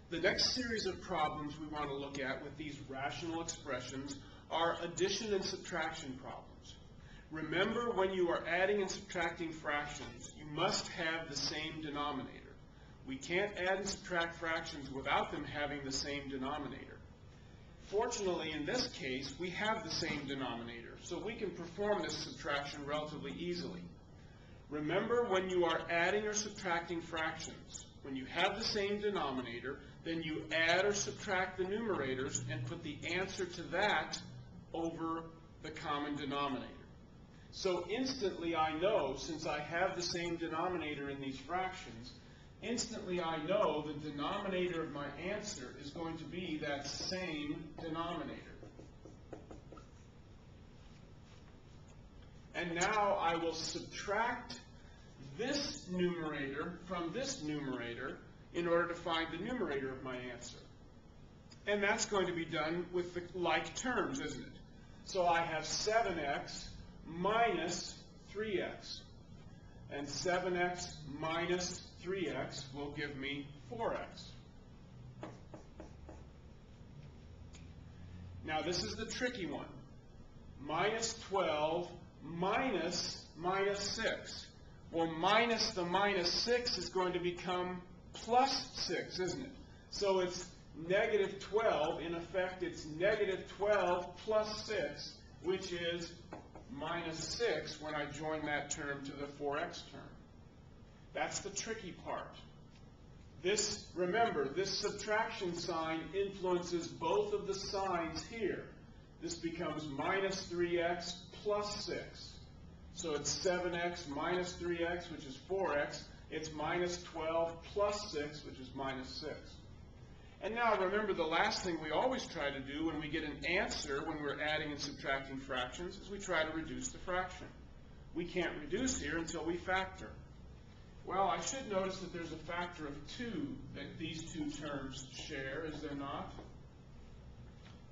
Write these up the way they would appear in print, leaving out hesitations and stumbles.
The next series of problems we want to look at with these rational expressions are addition and subtraction problems. Remember, when you are adding and subtracting fractions, you must have the same denominator. We can't add and subtract fractions without them having the same denominator. Fortunately, in this case, we have the same denominator, so we can perform this subtraction relatively easily. Remember, when you are adding or subtracting fractions, when you have the same denominator, then you add or subtract the numerators and put the answer to that over the common denominator. So instantly I know, since I have the same denominator in these fractions, instantly I know the denominator of my answer is going to be that same denominator. And now I will subtract this numerator from this numerator in order to find the numerator of my answer. And that's going to be done with the like terms, isn't it? So I have 7x minus 3x. And 7x minus 3x will give me 4x. Now this is the tricky one. Minus 12 minus 6. Well, minus the minus 6 is going to become plus 6, isn't it? So it's negative 12. In effect, it's negative 12 plus 6, which is minus 6 when I join that term to the 4x term. That's the tricky part. Remember, this subtraction sign influences both of the signs here. This becomes minus 3x plus 6. So it's 7x minus 3x, which is 4x. It's minus 12 plus 6, which is minus 6. And now remember, the last thing we always try to do when we get an answer when we're adding and subtracting fractions is we try to reduce the fraction. We can't reduce here until we factor. Well, I should notice that there's a factor of 2 that these two terms share, is there not?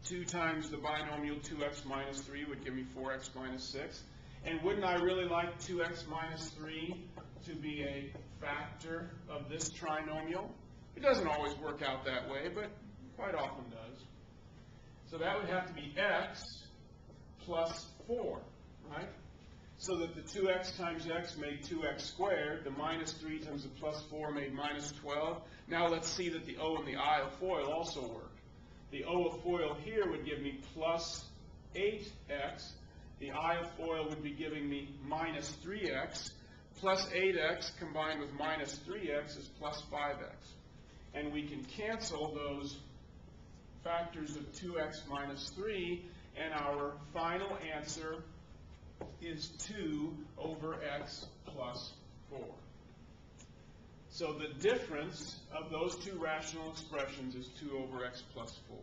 2 times the binomial 2x minus 3 would give me 4x minus 6. And wouldn't I really like 2x minus 3 to be a factor of this trinomial? It doesn't always work out that way, but quite often does. So that would have to be x plus 4, right? So that the 2x times x made 2x squared. The minus 3 times the plus 4 made minus 12. Now let's see that the O and the I of FOIL also work. The O of FOIL here would give me plus 8x. The I of FOIL would be giving me minus 3x. Plus 8x combined with minus 3x is plus 5x. And we can cancel those factors of 2x minus 3, and our final answer is 2 over x plus 4. So the difference of those two rational expressions is 2 over x plus 4.